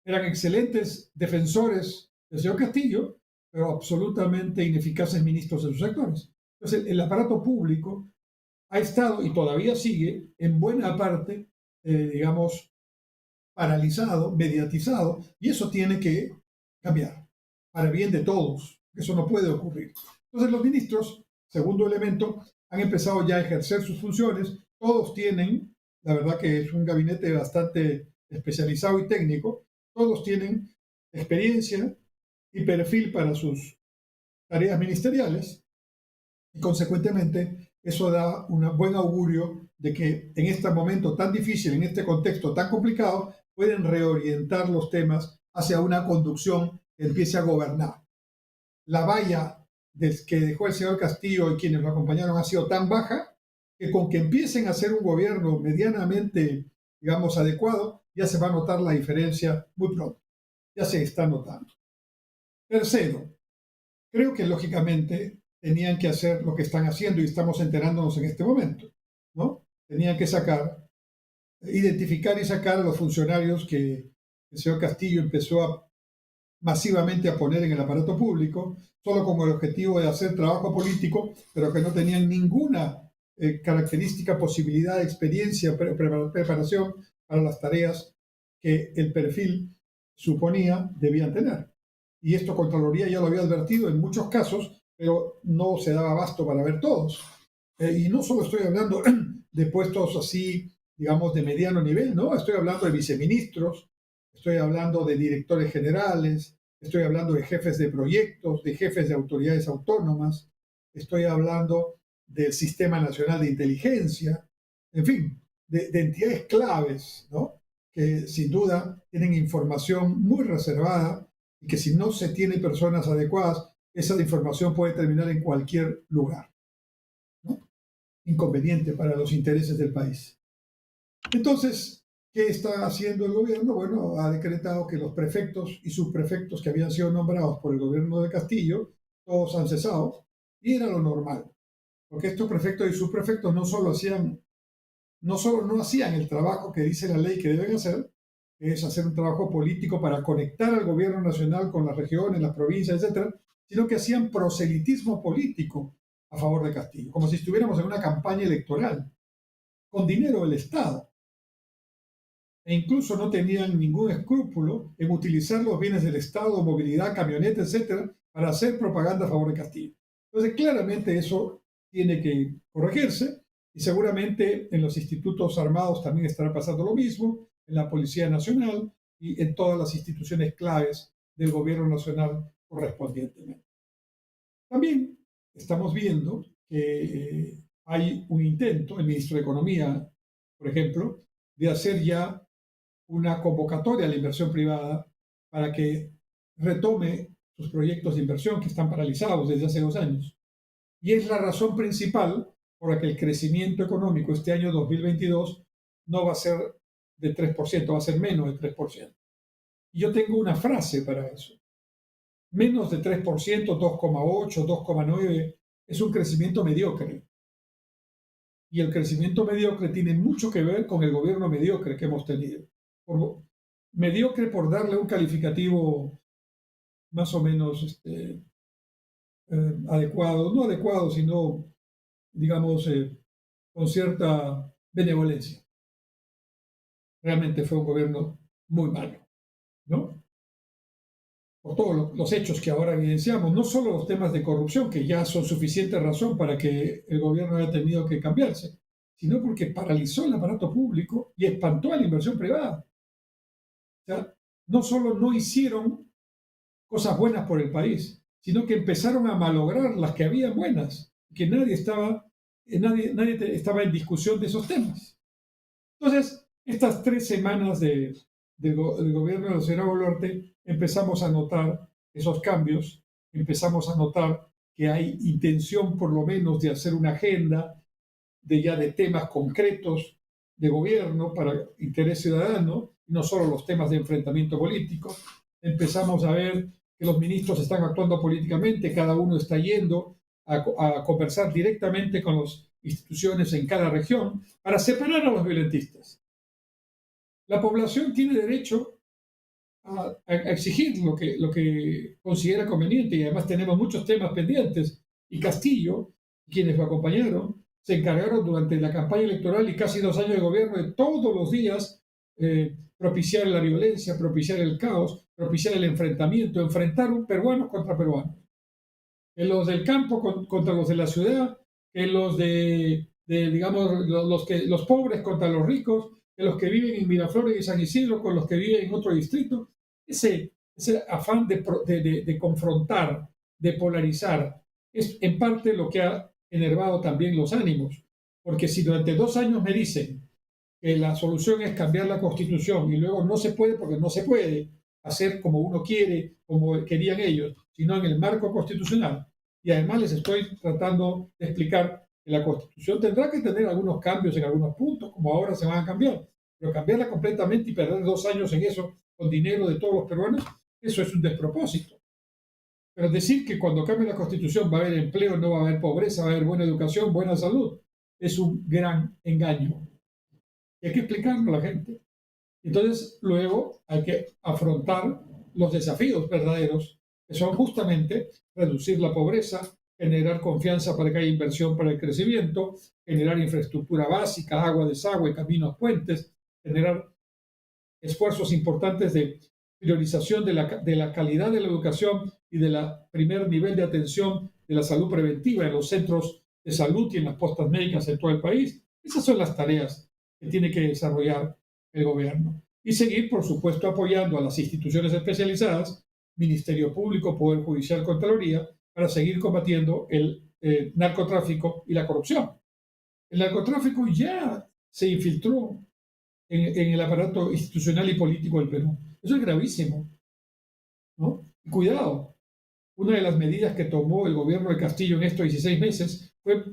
eran excelentes defensores del señor Castillo, pero absolutamente ineficaces ministros en sus sectores. Entonces, el aparato público ha estado y todavía sigue en buena parte, digamos, paralizado, mediatizado, y eso tiene que cambiar para bien de todos. Eso no puede ocurrir. Entonces los ministros, segundo elemento, han empezado ya a ejercer sus funciones. Todos tienen, la verdad que es un gabinete bastante especializado y técnico, todos tienen experiencia y perfil para sus tareas ministeriales y consecuentemente eso da un buen augurio de que en este momento tan difícil, en este contexto tan complicado, pueden reorientar los temas hacia una conducción que empiece a gobernar. La valla que dejó el señor Castillo y quienes lo acompañaron ha sido tan baja que con que empiecen a hacer un gobierno medianamente, digamos, adecuado, Ya se va a notar la diferencia muy pronto. Ya se está notando. Tercero, creo que lógicamente tenían que hacer lo que están haciendo y estamos enterándonos en este momento, ¿no? Tenían que identificar y sacar a los funcionarios que el señor Castillo empezó masivamente a poner en el aparato público, solo con el objetivo de hacer trabajo político, pero que no tenían ninguna característica, posibilidad, experiencia, preparación para las tareas que el perfil suponía debían tener. Y esto Contraloría ya lo había advertido en muchos casos, pero no se daba abasto para ver todos. Y no solo estoy hablando de puestos así, digamos, de mediano nivel, ¿no? Estoy hablando de viceministros, estoy hablando de directores generales, estoy hablando de jefes de proyectos, de jefes de autoridades autónomas, estoy hablando del Sistema Nacional de Inteligencia, en fin, de entidades claves, ¿no? Que sin duda tienen información muy reservada y que si no se tiene personas adecuadas, esa información puede terminar en cualquier lugar, ¿no? Inconveniente para los intereses del país. Entonces, ¿qué está haciendo el gobierno? Bueno, ha decretado que los prefectos y subprefectos que habían sido nombrados por el gobierno de Castillo, todos han cesado, y era lo normal, porque estos prefectos y subprefectos no solo no hacían el trabajo que dice la ley que deben hacer, que es hacer un trabajo político para conectar al gobierno nacional con las regiones, las provincias, etcétera, sino que hacían proselitismo político a favor de Castillo, como si estuviéramos en una campaña electoral, con dinero del Estado. E incluso no tenían ningún escrúpulo en utilizar los bienes del Estado, movilidad, camionetas, etcétera, para hacer propaganda a favor de Castillo. Entonces, claramente eso tiene que corregirse y seguramente en los institutos armados también estará pasando lo mismo, en la Policía Nacional y en todas las instituciones claves del gobierno nacional correspondientemente. También estamos viendo que hay un intento, el ministro de Economía, por ejemplo, de hacer ya una convocatoria a la inversión privada para que retome sus proyectos de inversión que están paralizados desde hace 2 años. Y es la razón principal por la que el crecimiento económico este año 2022 no va a ser de 3%, va a ser menos de 3%. Y yo tengo una frase para eso. Menos de 3%, 2,8, 2,9, es un crecimiento mediocre. Y el crecimiento mediocre tiene mucho que ver con el gobierno mediocre que hemos tenido. Mediocre por darle un calificativo más o menos adecuado, no adecuado, sino, digamos, con cierta benevolencia. Realmente fue un gobierno muy malo, ¿no? Por todos los hechos que ahora evidenciamos, no solo los temas de corrupción, que ya son suficiente razón para que el gobierno haya tenido que cambiarse, sino porque paralizó el aparato público y espantó a la inversión privada. O sea, no solo no hicieron cosas buenas por el país, sino que empezaron a malograr las que había buenas, que nadie estaba en discusión de esos temas. Entonces, estas 3 semanas del gobierno de la señora Boluarte, empezamos a notar esos cambios, empezamos a notar que hay intención por lo menos de hacer una agenda de temas concretos de gobierno para interés ciudadano, no solo los temas de enfrentamiento político. Empezamos a ver que los ministros están actuando políticamente, cada uno está yendo a conversar directamente con las instituciones en cada región para separar a los violentistas. La población tiene derecho a exigir lo que considera conveniente y además tenemos muchos temas pendientes y Castillo, quienes lo acompañaron, se encargaron durante la campaña electoral y casi 2 años de gobierno de todos los días propiciar la violencia, propiciar el caos, propiciar el enfrentamiento, enfrentar peruanos contra peruanos. En los del campo contra los de la ciudad, en los digamos, los pobres contra los ricos, en los que viven en Miraflores y San Isidro con los que viven en otro distrito. Ese afán de confrontar, de polarizar, es en parte lo que ha enervado también los ánimos. Porque si durante 2 años me dicen que la solución es cambiar la Constitución y luego no se puede porque no se puede hacer como uno quiere, como querían ellos, sino en el marco constitucional. Y además les estoy tratando de explicar que la Constitución tendrá que tener algunos cambios en algunos puntos, como ahora se van a cambiar, Pero cambiarla completamente y perder 2 años en eso con dinero de todos los peruanos, eso es un despropósito. Pero decir que cuando cambie la Constitución va a haber empleo, no va a haber pobreza, va a haber buena educación, buena salud, es un gran engaño. Y hay que explicarlo a la gente. Entonces, luego hay que afrontar los desafíos verdaderos, que son justamente reducir la pobreza, generar confianza para que haya inversión para el crecimiento, generar infraestructura básica, agua, desagüe, caminos, puentes, generar esfuerzos importantes de priorización de la calidad de la educación y del primer nivel de atención de la salud preventiva en los centros de salud y en las postas médicas en todo el país. Esas son las tareas que tiene que desarrollar el gobierno. Y seguir, por supuesto, apoyando a las instituciones especializadas, Ministerio Público, Poder Judicial, Contraloría, para seguir combatiendo el narcotráfico y la corrupción. El narcotráfico ya se infiltró en el aparato institucional y político del Perú. Eso es gravísimo, ¿no? Y cuidado, una de las medidas que tomó el gobierno de Castillo en estos 16 meses fue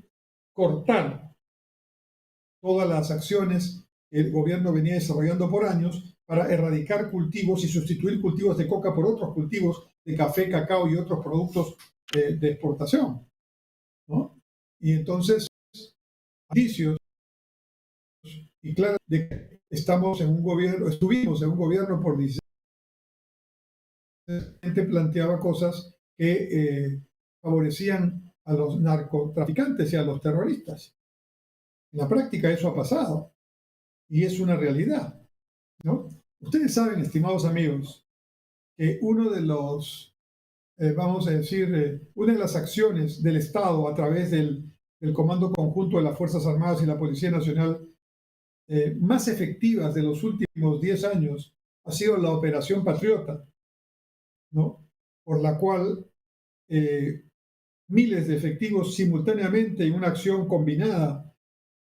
cortar todas las acciones que el gobierno venía desarrollando por años para erradicar cultivos y sustituir cultivos de coca por otros cultivos de café, cacao y otros productos de exportación, ¿no? Y entonces, indicios y claro de que estuvimos en un gobierno por 16 gente planteaba cosas que favorecían a los narcotraficantes y a los terroristas. En la práctica eso ha pasado y es una realidad, ¿no? Ustedes saben, estimados amigos, que uno de los, vamos a decir, una de las acciones del Estado a través del Comando Conjunto de las Fuerzas Armadas y la Policía Nacional más efectivas de los últimos 10 años ha sido la Operación Patriota, ¿no? Por la cual miles de efectivos simultáneamente en una acción combinada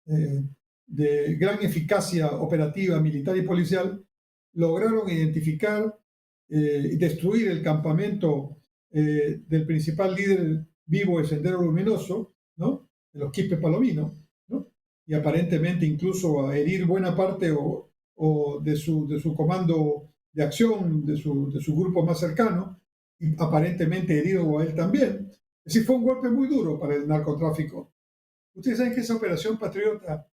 de gran eficacia operativa, militar y policial, lograron identificar y destruir el campamento del principal líder vivo de Sendero Luminoso, ¿no? De los Quispe Palomino, ¿no? Y aparentemente incluso a herir buena parte o de su comando de acción, de su grupo más cercano, y aparentemente herido a él también. Es decir, fue un golpe muy duro para el narcotráfico. Ustedes saben que esa operación Patriota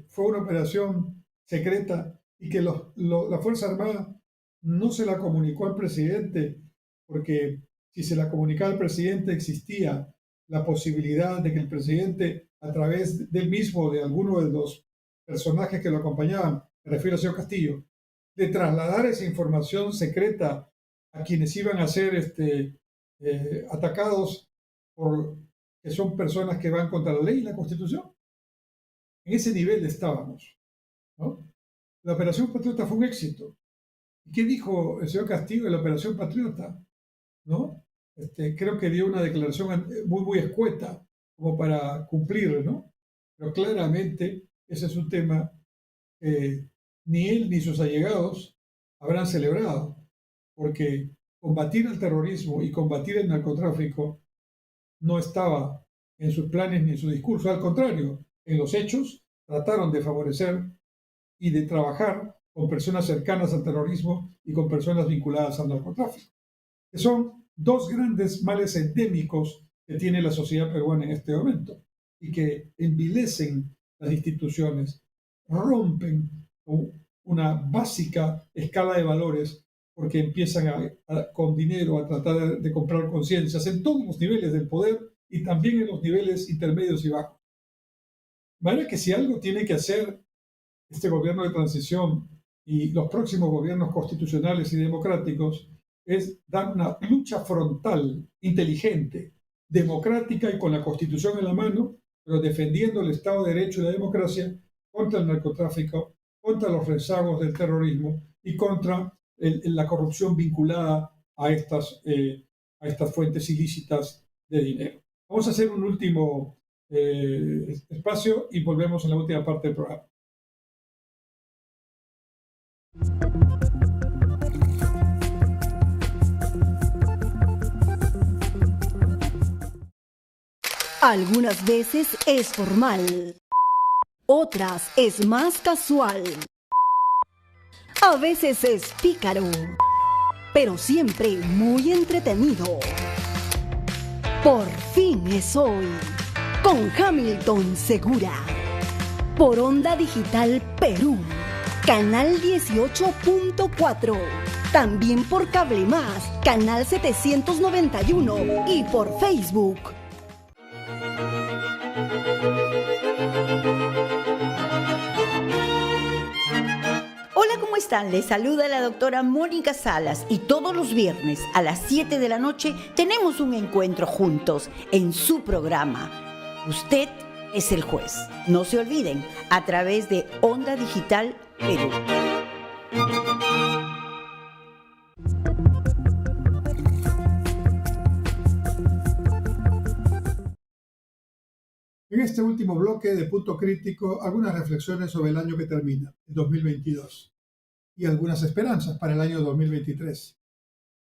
fue una operación secreta y que la Fuerza Armada no se la comunicó al presidente, porque si se la comunicaba al presidente existía la posibilidad de que el presidente, a través del mismo, de alguno de los personajes que lo acompañaban, me refiero al señor Castillo, de trasladar esa información secreta a quienes iban a ser atacados que son personas que van contra la ley y la Constitución. En ese nivel estábamos, ¿no? La Operación Patriota fue un éxito. ¿Y qué dijo el señor Castillo de la Operación Patriota? ¿No? Creo que dio una declaración muy, muy escueta como para cumplir, ¿no? Pero claramente ese es un tema que ni él ni sus allegados habrán celebrado, porque combatir el terrorismo y combatir el narcotráfico no estaba en sus planes ni en su discurso. Al contrario, en los hechos trataron de favorecer y de trabajar con personas cercanas al terrorismo y con personas vinculadas al narcotráfico, que son dos grandes males endémicos que tiene la sociedad peruana en este momento y que envilecen las instituciones, rompen una básica escala de valores porque empiezan con dinero a tratar de comprar conciencias en todos los niveles del poder y también en los niveles intermedios y bajos. De manera que si algo tiene que hacer este gobierno de transición y los próximos gobiernos constitucionales y democráticos es dar una lucha frontal, inteligente, democrática y con la Constitución en la mano, pero defendiendo el Estado de Derecho y la democracia contra el narcotráfico, contra los rezagos del terrorismo y contra la corrupción vinculada a estas fuentes ilícitas de dinero. Vamos a hacer un último espacio y volvemos en la última parte del programa. Algunas veces es formal. otras es más casual. A veces es pícaro, pero siempre muy entretenido. Por fin es hoy, con Hamilton Segura, por Onda Digital Perú, canal 18.4, también por Cable Más, canal 791 y por Facebook. Hola, ¿cómo están? Les saluda la doctora Mónica Salas y todos los viernes a las 7 de la noche tenemos un encuentro juntos en su programa. Usted es el juez. No se olviden, a través de Onda Digital Perú. En este último bloque de Punto Crítico, algunas reflexiones sobre el año que termina, el 2022, y algunas esperanzas para el año 2023.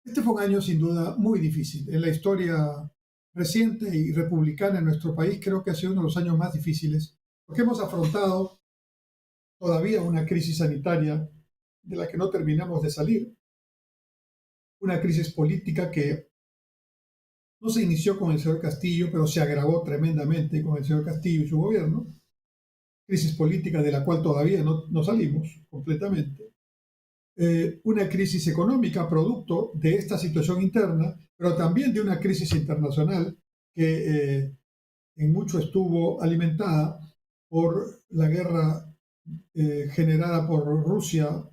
Este fue un año sin duda muy difícil. En la historia reciente y republicana en nuestro país creo que ha sido uno de los años más difíciles, porque hemos afrontado todavía una crisis sanitaria de la que no terminamos de salir, una crisis política que no se inició con el señor Castillo, pero se agravó tremendamente con el señor Castillo y su gobierno, crisis política de la cual todavía no salimos completamente. Una crisis económica producto de esta situación interna, pero también de una crisis internacional que en mucho estuvo alimentada por la guerra generada por Rusia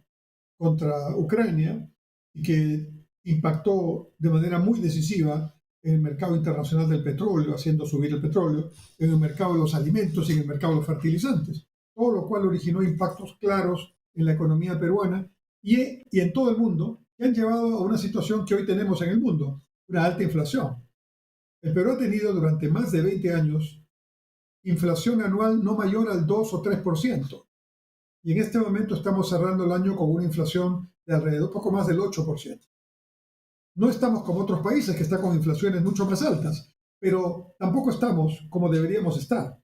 contra Ucrania y que impactó de manera muy decisiva en el mercado internacional del petróleo, haciendo subir el petróleo, en el mercado de los alimentos y en el mercado de los fertilizantes, todo lo cual originó impactos claros en la economía peruana y en todo el mundo, que han llevado a una situación que hoy tenemos en el mundo, una alta inflación. El Perú ha tenido durante más de 20 años inflación anual no mayor al 2 o 3%. Y en este momento estamos cerrando el año con una inflación de alrededor, poco más del 8%. No estamos como otros países que están con inflaciones mucho más altas, pero tampoco estamos como deberíamos estar.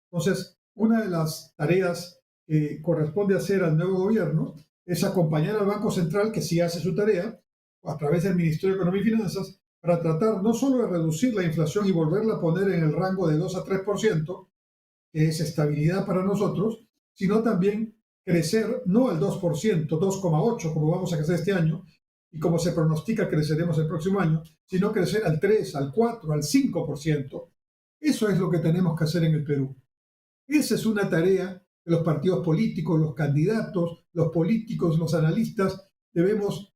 Entonces, una de las tareas que corresponde hacer al nuevo gobierno es acompañar al Banco Central, que sí hace su tarea, a través del Ministerio de Economía y Finanzas, para tratar no solo de reducir la inflación y volverla a poner en el rango de 2 a 3%, que es estabilidad para nosotros, sino también crecer no al 2%, 2,8% como vamos a crecer este año, y como se pronostica creceremos el próximo año, sino crecer al 3, al 4, al 5%. Eso es lo que tenemos que hacer en el Perú. Esa es una tarea de los partidos políticos, los candidatos, los políticos, los analistas, debemos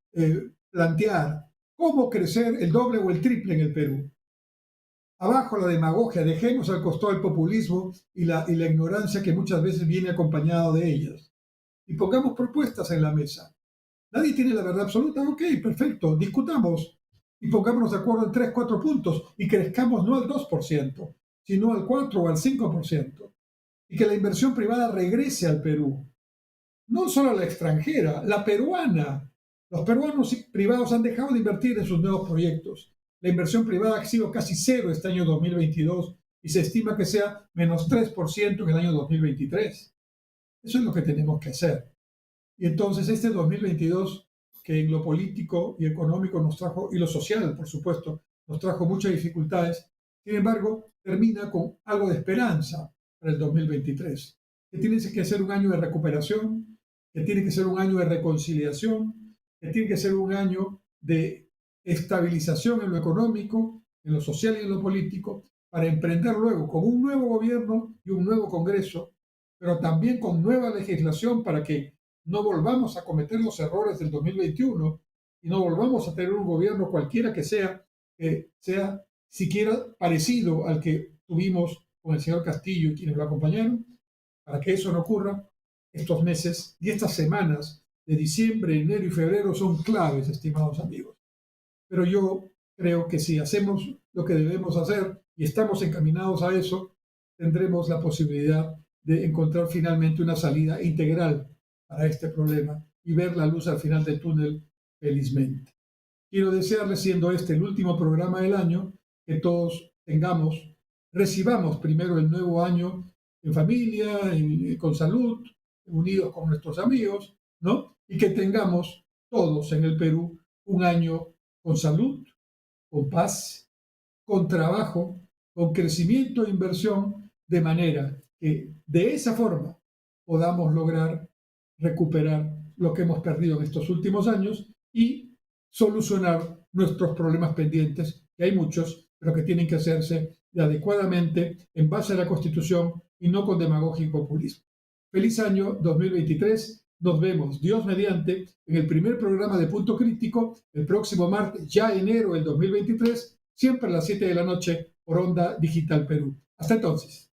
plantear cómo crecer el doble o el triple en el Perú. Abajo la demagogia, dejemos al costado el populismo y la ignorancia que muchas veces viene acompañado de ellas. Y pongamos propuestas en la mesa. Nadie tiene la verdad absoluta. Ok, perfecto, discutamos y pongámonos de acuerdo en 3, 4 puntos y crezcamos no al 2%, sino al 4 o al 5%. Y que la inversión privada regrese al Perú. No solo a la extranjera, la peruana. Los peruanos privados han dejado de invertir en sus nuevos proyectos. La inversión privada ha sido casi cero este año 2022 y se estima que sea menos 3% en el año 2023. Eso es lo que tenemos que hacer. Y entonces este 2022, que en lo político y económico nos trajo, y lo social, por supuesto, nos trajo muchas dificultades, sin embargo, termina con algo de esperanza para el 2023, que tiene que ser un año de recuperación, que tiene que ser un año de reconciliación, que tiene que ser un año de estabilización en lo económico, en lo social y en lo político, para emprender luego con un nuevo gobierno y un nuevo Congreso, pero también con nueva legislación para que no volvamos a cometer los errores del 2021 y no volvamos a tener un gobierno cualquiera que sea siquiera parecido al que tuvimos con el señor Castillo y quienes lo acompañaron. Para que eso no ocurra, estos meses y estas semanas de diciembre, enero y febrero son claves, estimados amigos. Pero yo creo que si hacemos lo que debemos hacer y estamos encaminados a eso, tendremos la posibilidad de encontrar finalmente una salida integral para este problema y ver la luz al final del túnel felizmente. Quiero desearles, siendo este el último programa del año, que todos recibamos primero el nuevo año en familia, con salud, unidos con nuestros amigos, ¿no? Y que tengamos todos en el Perú un año con salud, con paz, con trabajo, con crecimiento e inversión, de manera que de esa forma podamos lograr recuperar lo que hemos perdido en estos últimos años y solucionar nuestros problemas pendientes, que hay muchos, pero que tienen que hacerse adecuadamente en base a la Constitución y no con demagogia y populismo. Feliz año 2023. Nos vemos, Dios mediante, en el primer programa de Punto Crítico, el próximo martes, ya enero del 2023, siempre a las 7 de la noche, por Onda Digital Perú. Hasta entonces.